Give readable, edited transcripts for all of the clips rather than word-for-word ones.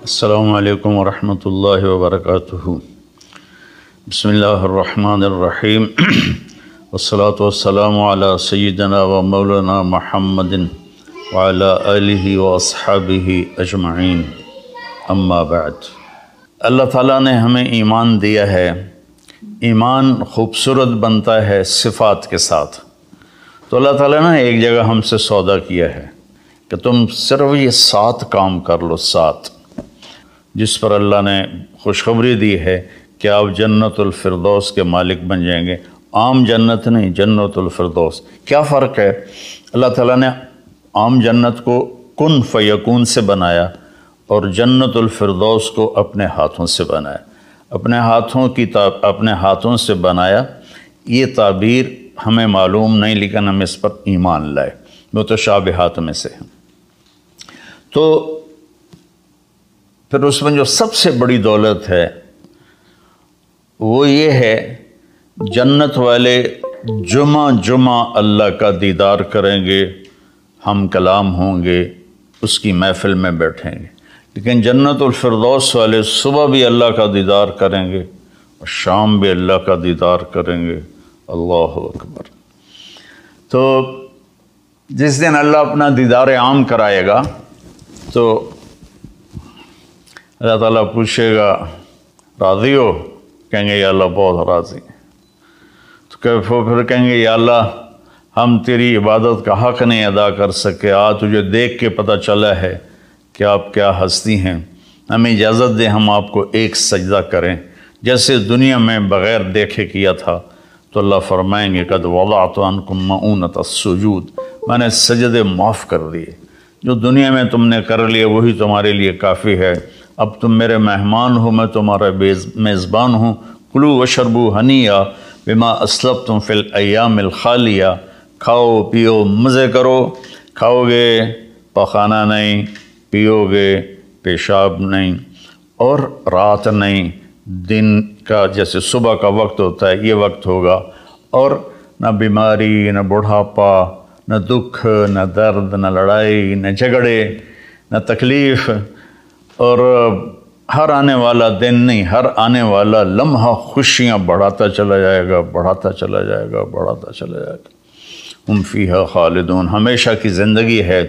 السلام علیکم ورحمۃ اللہ وبرکاتہ۔ بسم اللہ الرحمن الرحیم والصلاة والسلام علی سیدنا و مولانا محمد وعلی آلہ واصحابہ اجمعین، اما بعد۔ اللہ تعالیٰ نے ہمیں ایمان دیا ہے۔ ایمان خوبصورت بنتا ہے صفات کے ساتھ۔ تو اللہ تعالیٰ نے ایک جگہ ہم سے سودا کیا ہے کہ تم صرف یہ 7 کام کر لو، 7 جس پر اللہ نے خوشخبری دی ہے کہ آپ جنت الفردوس کے مالک بن جائیں گے۔ عام جنت نہیں، جنت الفردوس۔ کیا فرق ہے؟ اللہ تعالیٰ نے عام جنت کو کن فیکون سے بنایا اور جنت الفردوس کو اپنے ہاتھوں سے بنایا۔ اپنے ہاتھوں سے بنایا، یہ تعبیر ہمیں معلوم نہیں، لیکن ہم اس پر ایمان لائے، متشابہات میں سے ہیں۔ تو پھر اس میں جو سب سے بڑی دولت ہے وہ یہ ہے، جنت والے جمعہ اللہ کا دیدار کریں گے، ہم کلام ہوں گے، اس کی محفل میں بیٹھیں گے۔ لیکن جنت الفردوس والے صبح بھی اللہ کا دیدار کریں گے اور شام بھی اللہ کا دیدار کریں گے۔ اللہ اکبر۔ تو جس دن اللہ اپنا دیدار عام کرائے گا تو اللہ تعالیٰ پوچھے گا راضی ہو؟ کہیں گے یا اللہ بہت راضی۔ تو پھر کہیں گے یا اللہ ہم تیری عبادت کا حق نہیں ادا کر سکے، آج تجھے دیکھ کے پتہ چلا ہے کہ آپ کیا ہستی ہیں، ہمیں اجازت دیں ہم آپ کو ایک سجدہ کریں جیسے دنیا میں بغیر دیکھے کیا تھا۔ تو اللہ فرمائیں گے قد وضعت عنکم مؤونۃ السجود، میں نے سجدے معاف کر دیے، جو دنیا میں تم نے کر لیے وہی تمہارے لیے کافی ہے۔ اب تم میرے مہمان ہو، میں تمہارا میزبان ہوں۔ کلوا واشربوا ہنیئا بما اسلفتم فی الایام الخالیہ، کھاؤ پیو مزے کرو، کھاؤ گے پخانہ نہیں، پیو گے پیشاب نہیں، اور رات نہیں، دن کا جیسے صبح کا وقت ہوتا ہے یہ وقت ہوگا، اور نہ بیماری، نہ بڑھاپا، نہ دکھ، نہ درد، نہ لڑائی، نہ جھگڑے، نہ تکلیف، اور ہر آنے والا دن نہیں، ہر آنے والا لمحہ خوشیاں بڑھاتا چلا جائے گا، بڑھاتا چلا جائے گا، بڑھاتا چلا جائے گا۔ ہم فیہا خالدون، ہمیشہ کی زندگی ہے،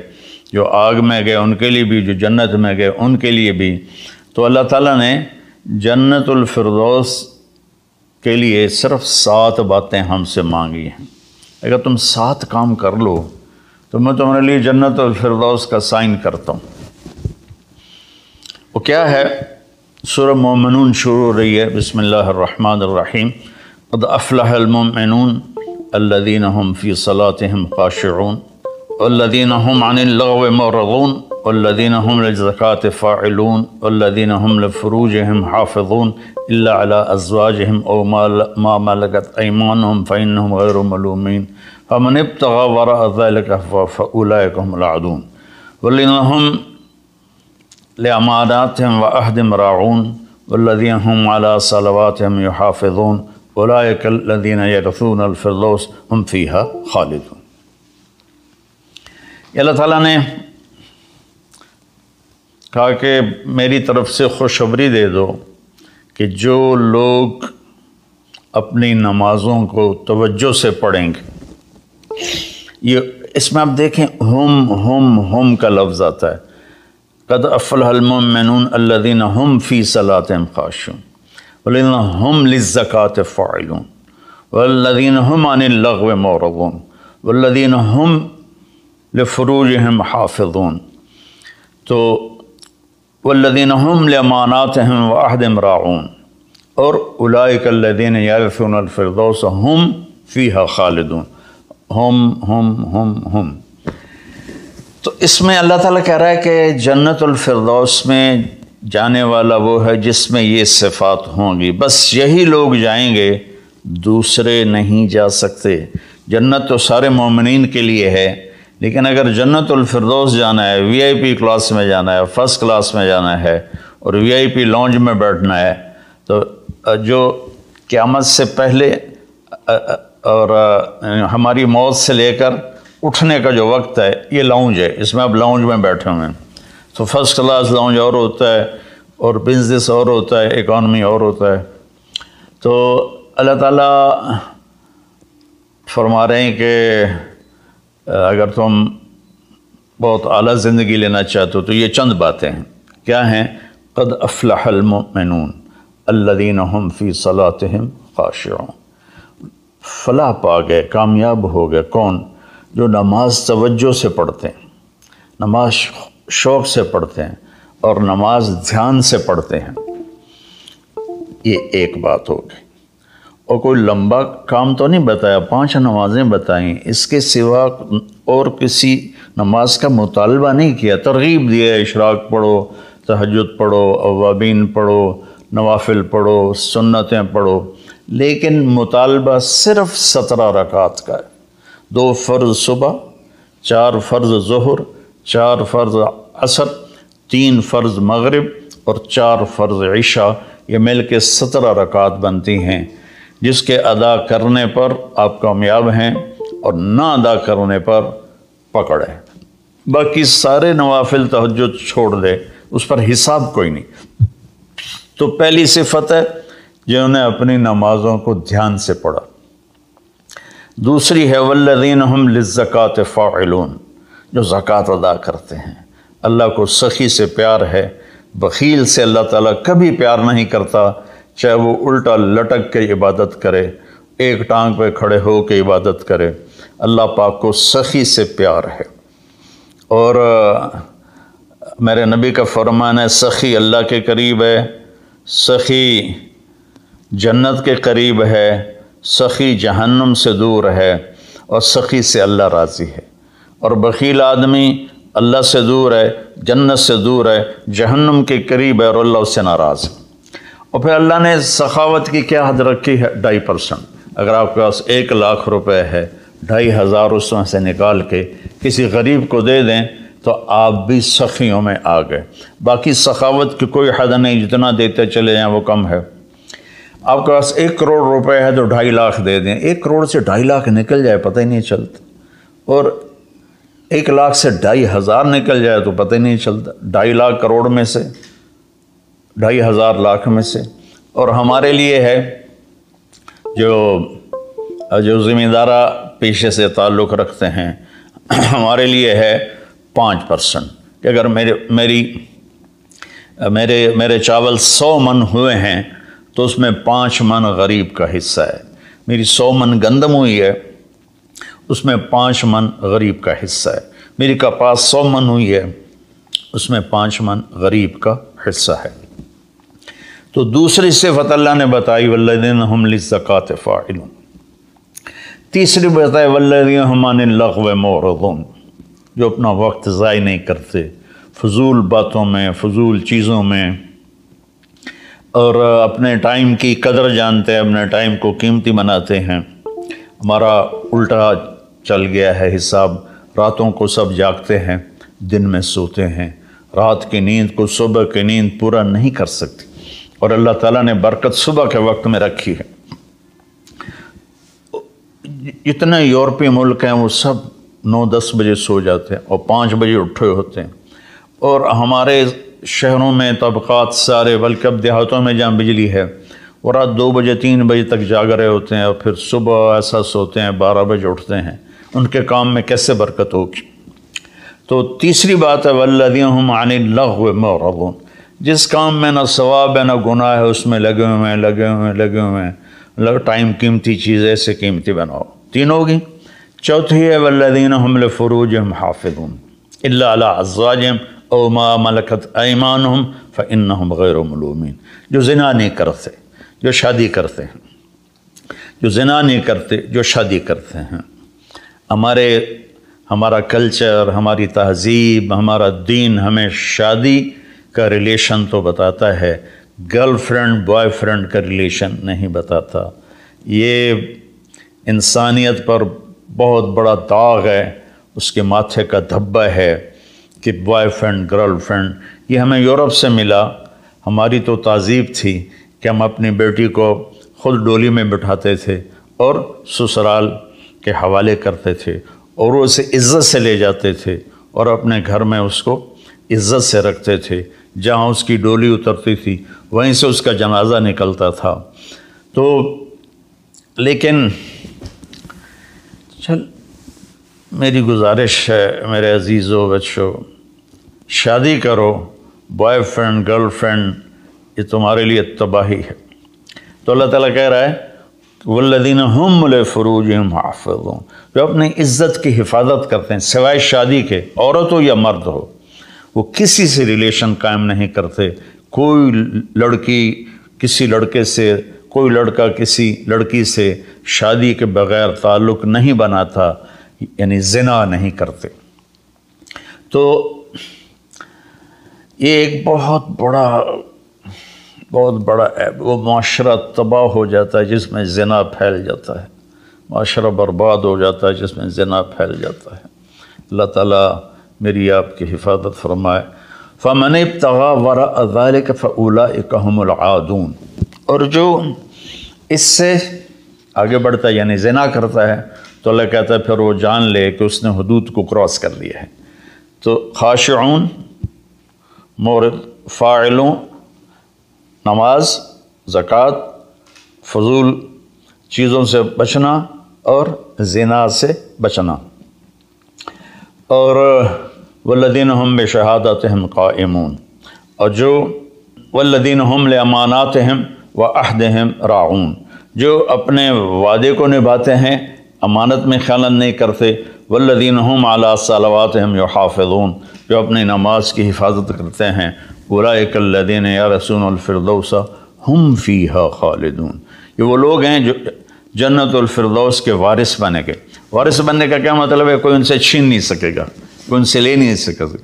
جو آگ میں گئے ان کے لیے بھی، جو جنت میں گئے ان کے لیے بھی۔ تو اللہ تعالیٰ نے جنت الفردوس کے لیے صرف 7 باتیں ہم سے مانگی ہیں۔ اگر تم 7 کام کر لو تو میں تمہارے لیے جنت الفردوس کا سائن کرتا ہوں۔ وہ کیا ہے؟ سورہ مومنون شروع ہو رہی ہے، بسم اللہ الرحمن الرحیم۔ قد افلح المؤمنون الذین هم فی صلاتهم خاشعون والذین هم عن اللغو معرضون والذین هم للزکاة فاعلون والذین هم لفروجهم حافظون الا على ازواجهم او ما ملکت ایمانهم فإنهم غیر ملومین فمن ابتغى وراء ذلك فأولئک هم العادون والذین هم لأماناتهم وعهدهم راعون والذین هم على صلواتهم يحافظون اولئک الذین یرثون الفردوس هم فیها خالدون۔ اللہ تعالیٰ نے کہا کہ میری طرف سے خوشخبری دے دو کہ جو لوگ اپنی نمازوں کو توجہ سے پڑھیں گے، یہ اس میں آپ دیکھیں ہم کا لفظ آتا ہے۔ قد افلح المؤمنون الذین هم فی صلاتهم خاشعون والذین هم للزکاة فاعلون والذین هم عن اللغو معرضون والذین هم لفروجهم حافظون، تو والذین هم لأماناتهم وعهدهم راعون، اور اولئک الذین یرثون الفردوس هم فیہا خالدون۔ ہم تو اس میں اللہ تعالیٰ کہہ رہا ہے کہ جنت الفردوس میں جانے والا وہ ہے جس میں یہ صفات ہوں گی، بس یہی لوگ جائیں گے، دوسرے نہیں جا سکتے۔ جنت تو سارے مومنین کے لیے ہے، لیکن اگر جنت الفردوس جانا ہے، وی آئی پی کلاس میں جانا ہے، فرسٹ کلاس میں جانا ہے اور وی آئی پی لانج میں بیٹھنا ہے، تو جو قیامت سے پہلے اور ہماری موت سے لے کر اٹھنے کا جو وقت ہے یہ لاؤنج ہے، اس میں اب لاؤنج میں بیٹھے ہوئے ہیں۔ تو فرسٹ کلاس لاؤنج اور ہوتا ہے، اور بزنس اور ہوتا ہے، اکانومی اور ہوتا ہے۔ تو اللہ تعالیٰ فرما رہے ہیں کہ اگر تم بہت اعلیٰ زندگی لینا چاہتے ہو تو یہ چند باتیں ہیں۔ کیا ہیں؟ قد افلح المؤمنون الذین هم فی صلاتهم خاشعون۔ فلاح پا گئے، کامیاب ہو گئے کون؟ جو نماز توجہ سے پڑھتے ہیں، نماز شوق سے پڑھتے ہیں اور نماز دھیان سے پڑھتے ہیں۔ یہ ایک بات ہو گئی۔ اور کوئی لمبا کام تو نہیں بتایا، 5 نمازیں بتائیں، اس کے سوا اور کسی نماز کا مطالبہ نہیں کیا۔ ترغیب دیا، اشراق پڑھو، تہجد پڑھو، اوابین پڑھو، نوافل پڑھو، سنتیں پڑھو، لیکن مطالبہ صرف 17 رکعات کا ہے۔ 2 فرض صبح، 4 فرض ظہر، 4 فرض عصر، 3 فرض مغرب اور 4 فرض عشاء، یہ مل کے 17 رکعات بنتی ہیں، جس کے ادا کرنے پر آپ کامیاب ہیں اور نہ ادا کرنے پر پکڑ ہے۔ باقی سارے نوافل تہجد چھوڑ دے، اس پر حساب کوئی نہیں۔ تو پہلی صفت ہے جنہوں نے اپنی نمازوں کو دھیان سے پڑھا۔ دوسری ہے والذین هم للزکاۃ فاعلون، جو زکوٰۃ ادا کرتے ہیں۔ اللہ کو سخی سے پیار ہے، بخیل سے اللہ تعالیٰ کبھی پیار نہیں کرتا، چاہے وہ الٹا لٹک کے عبادت کرے، ایک ٹانگ پہ کھڑے ہو کے عبادت کرے، اللہ پاک کو سخی سے پیار ہے۔ اور میرے نبی کا فرمان ہے سخی اللہ کے قریب ہے، سخی جنت کے قریب ہے، سخی جہنم سے دور ہے، اور سخی سے اللہ راضی ہے۔ اور بخیل آدمی اللہ سے دور ہے، جنت سے دور ہے، جہنم کے قریب ہے اور اللہ اس سے ناراض ہے۔ اور پھر اللہ نے سخاوت کی کیا حد رکھی ہے؟ 2.5%۔ اگر آپ کے پاس 1 لاکھ روپے ہے، 2,500 اس میں سے نکال کے کسی غریب کو دے دیں تو آپ بھی سخیوں میں آ گئے۔ باقی سخاوت کی کوئی حد نہیں، جتنا دیتے چلے جائیں وہ کم ہے۔ آپ کے پاس 1 کروڑ روپے ہے تو 2.5 لاکھ دے دیں، 1 کروڑ سے 2.5 لاکھ نکل جائے پتہ ہی نہیں چلتا، اور 1 لاکھ سے 2,500 نکل جائے تو پتہ ہی نہیں چلتا۔ 2.5 لاکھ کروڑ میں سے، 2,500 لاکھ میں سے۔ اور ہمارے لیے ہے جو ذمہ دارہ پیشے سے تعلق رکھتے ہیں، ہمارے لیے ہے 5%، کہ اگر میرے چاول 100 من ہوئے ہیں تو اس میں 5 من غریب کا حصہ ہے۔ میری 100 من گندم ہوئی ہے، اس میں 5 من غریب کا حصہ ہے۔ میری کپاس 100 من ہوئی ہے، اس میں 5 من غریب کا حصہ ہے۔ تو دوسری صفت اللہ نے بتائی والذین هم للزکاۃ فاعلون۔ تیسری بتائی والذین هم عن اللغو معرضون، جو اپنا وقت ضائع نہیں کرتے فضول باتوں میں، فضول چیزوں میں، اور اپنے ٹائم کی قدر جانتے ہیں، اپنے ٹائم کو قیمتی بناتے ہیں۔ ہمارا الٹا چل گیا ہے حساب، راتوں کو سب جاگتے ہیں، دن میں سوتے ہیں، رات کی نیند کو صبح کی نیند پورا نہیں کر سکتی، اور اللہ تعالیٰ نے برکت صبح کے وقت میں رکھی ہے۔ جتنے یورپی ملک ہیں وہ سب 9-10 بجے سو جاتے ہیں اور 5 بجے اٹھے ہوتے ہیں، اور ہمارے شہروں میں طبقات سارے، بلکہ اب دیہاتوں میں جہاں بجلی ہے وہ رات 2 بجے 3 بجے تک جاگ رہے ہوتے ہیں، اور پھر صبح ایسا سوتے ہیں 12 بجے اٹھتے ہیں۔ ان کے کام میں کیسے برکت ہوگی؟ تو تیسری بات ہے والذین هم عن اللغو معرضون، جس کام میں نہ ثواب ہے نہ گناہ ہے اس میں لگے ہوئے ہیں۔ ٹائم قیمتی چیز ایسے قیمتی بناؤ۔ 3 ہوگی۔ چوتھی ہے والذین هم لفروجهم حافظون الا علی ازواجهم او ما ملکت ایمانهم فانهم غیر ملومین، جو زنا نہیں کرتے، جو شادی کرتے ہیں، جو زنا نہیں کرتے، جو شادی کرتے ہیں۔ ہمارا کلچر، ہماری تہذیب، ہمارا دین ہمیں شادی کا ریلیشن تو بتاتا ہے، گرل فرینڈ بوائے فرینڈ کا ریلیشن نہیں بتاتا۔ یہ انسانیت پر بہت بڑا داغ ہے، اس کے ماتھے کا دھبہ ہے کہ بوائے فرینڈ گرل فرینڈ، یہ ہمیں یورپ سے ملا۔ ہماری تو تہذیب تھی کہ ہم اپنی بیٹی کو خود ڈولی میں بٹھاتے تھے اور سسرال کے حوالے کرتے تھے، اور وہ اسے عزت سے لے جاتے تھے اور اپنے گھر میں اس کو عزت سے رکھتے تھے۔ جہاں اس کی ڈولی اترتی تھی وہیں سے اس کا جنازہ نکلتا تھا۔ تو لیکن چل میری گزارش ہے میرے عزیزو بچوں، شادی کرو، بوائے فرینڈ گرل فرینڈ یہ تمہارے لیے تباہی ہے۔ تو اللہ تعالیٰ کہہ رہا ہے والذین هم لفروجہم حافظون، جو اپنی عزت کی حفاظت کرتے ہیں سوائے شادی کے، عورت ہو یا مرد ہو، وہ کسی سے ریلیشن قائم نہیں کرتے۔ کوئی لڑکی کسی لڑکے سے، کوئی لڑکا کسی لڑکی سے شادی کے بغیر تعلق نہیں بناتا، یعنی زنا نہیں کرتے۔ تو یہ ایک بہت بڑا عیب، وہ معاشرہ تباہ ہو جاتا ہے جس میں زنا پھیل جاتا ہے، معاشرہ برباد ہو جاتا ہے جس میں زنا پھیل جاتا ہے۔ اللہ تعالیٰ میری آپ کی حفاظت فرمائے۔ فَمَنِ ابْتَغَىٰ وَرَاءَ ذَلِكَ فَأُولَٰئِكَ هُمُ الْعَادُونَ، اور جو اس سے آگے بڑھتا ہے یعنی زنا کرتا ہے تو اللہ کہتا ہے پھر وہ جان لے کہ اس نے حدود کو کراس کر لیا ہے۔ تو خاشعون، مورد، فاعلون، نماز، زکوٰۃ، فضول چیزوں سے بچنا اور زنا سے بچنا، اور والذین هم بشہادتہم قائمون، اور جو والذین هم لاماناتہم وعہدہم راعون، جو اپنے وعدے کو نبھاتے ہیں، امانت میں خیانت نہیں کرتے، والذین هم علی صلواتہم یحافظون، جو اپنی نماز کی حفاظت کرتے ہیں، اولئک الذین یرثون الفردوس ہم فیہا خالدون، یہ وہ لوگ ہیں جو جنت الفردوس کے وارث بنے گے۔ وارث بننے کا کیا مطلب ہے؟ کوئی ان سے چھین نہیں سکے گا، کوئی ان سے لے نہیں سکے گا،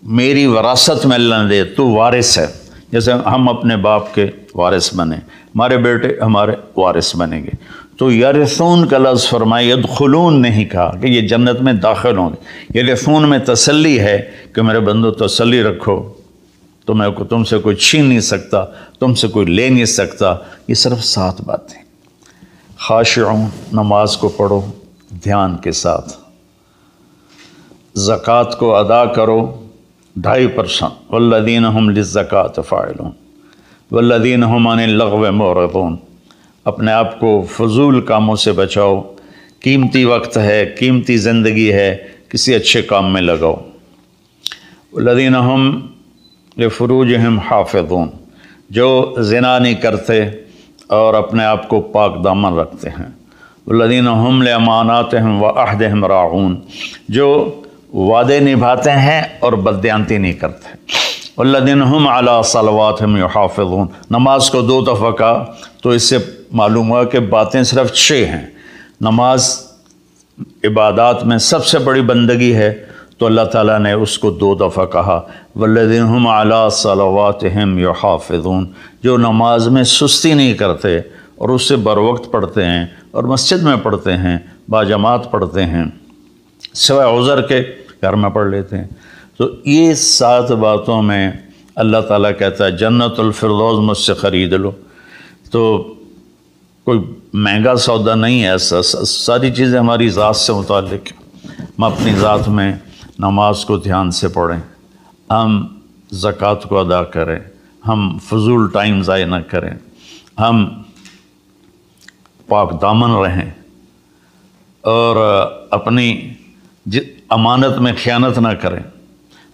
میری وراثت میں اللہ نے دے، تو وارث ہے۔ جیسے ہم اپنے باپ کے وارث بنے، ہمارے بیٹے ہمارے وارث بنیں گے۔ تو یرثون کا لفظ فرمائے، یدخلون نہیں کہا کہ یہ جنت میں داخل ہوں گے۔ یرثون میں تسلی ہے کہ میرے بندو تسلی رکھو، تم سے کوئی چھین نہیں سکتا، تم سے کوئی لے نہیں سکتا۔ یہ صرف 7 باتیں۔ خاشعون، نماز کو پڑھو دھیان کے ساتھ، زکوٰۃ کو ادا کرو 2.5%، والذین هم للزکاۃ فاعلون، والذین هم عن اللغو معرضون، اپنے آپ کو فضول کاموں سے بچاؤ، قیمتی وقت ہے، قیمتی زندگی ہے، کسی اچھے کام میں لگاؤ۔ والذین هم لفروجہم حافظون، جو زنا نہیں کرتے اور اپنے آپ کو پاک دامن رکھتے ہیں۔ والذین هم لاماناتہم وعہدہم راعون، جو وعدے نبھاتے ہیں اور بددیانتی نہیں کرتے۔ والذین هم علی صلواتہم یحافظون، نماز کو 2 دفعہ کہا تو اس سے معلوم ہوا کہ باتیں صرف 6 ہیں۔ نماز عبادات میں سب سے بڑی بندگی ہے تو اللہ تعالیٰ نے اس کو 2 دفعہ کہا، والذین هم علی صلواتہم یحافظون، جو نماز میں سستی نہیں کرتے اور اس سے بر وقت پڑھتے ہیں اور مسجد میں پڑھتے ہیں، باجماعت پڑھتے ہیں، سوائے عذر کے گھر میں پڑھ لیتے ہیں۔ تو یہ 7 باتوں میں اللہ تعالیٰ کہتا ہے جنت الفردوس مجھ سے خرید لو۔ تو کوئی مہنگا سودا نہیں ہے ایسا، ساری چیزیں ہماری ذات سے متعلق ہیں۔ ہم اپنی ذات میں نماز کو دھیان سے پڑھیں، ہم زکوٰۃ کو ادا کریں، ہم فضول ٹائم ضائع نہ کریں، ہم پاک دامن رہیں اور اپنی امانت میں خیانت نہ کریں۔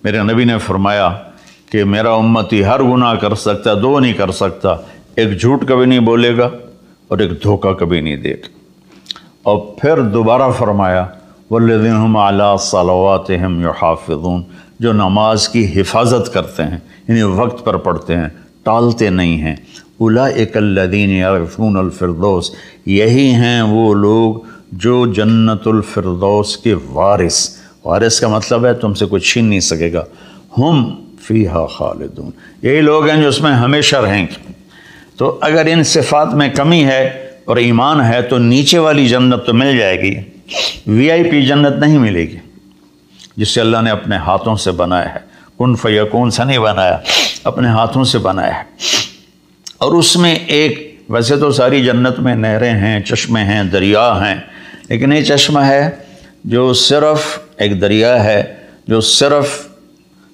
میرے نبی نے فرمایا کہ میرا امتی ہر گناہ کر سکتا ہے، 2 نہیں کر سکتا، ایک جھوٹ کبھی نہیں بولے گا اور ایک دھوکہ کبھی نہیں دے گا۔ اور پھر دوبارہ فرمایا والذین هم علی صلواتہم یحافظون، جو نماز کی حفاظت کرتے ہیں، یعنی وقت پر پڑھتے ہیں، ٹالتے نہیں ہیں۔ اولئک الذین یرثون الفردوس، یہی ہیں وہ لوگ جو جنت الفردوس کے وارث کا مطلب ہے تم سے کوئی چھین نہیں سکے گا، ہم فیہا خالدون، یہی لوگ ہیں جو اس میں ہمیشہ رہیں گے۔ تو اگر ان صفات میں کمی ہے اور ایمان ہے تو نیچے والی جنت تو مل جائے گی، VIP جنت نہیں ملے گی جسے اللہ نے اپنے ہاتھوں سے بنایا ہے، کن فیکون سے نہیں بنایا، اپنے ہاتھوں سے بنایا ہے۔ اور اس میں ایک، ویسے تو ساری جنت میں نہریں ہیں، چشمے ہیں، دریا ہیں، لیکن یہ چشمہ ہے جو صرف ایک دریا ہے جو صرف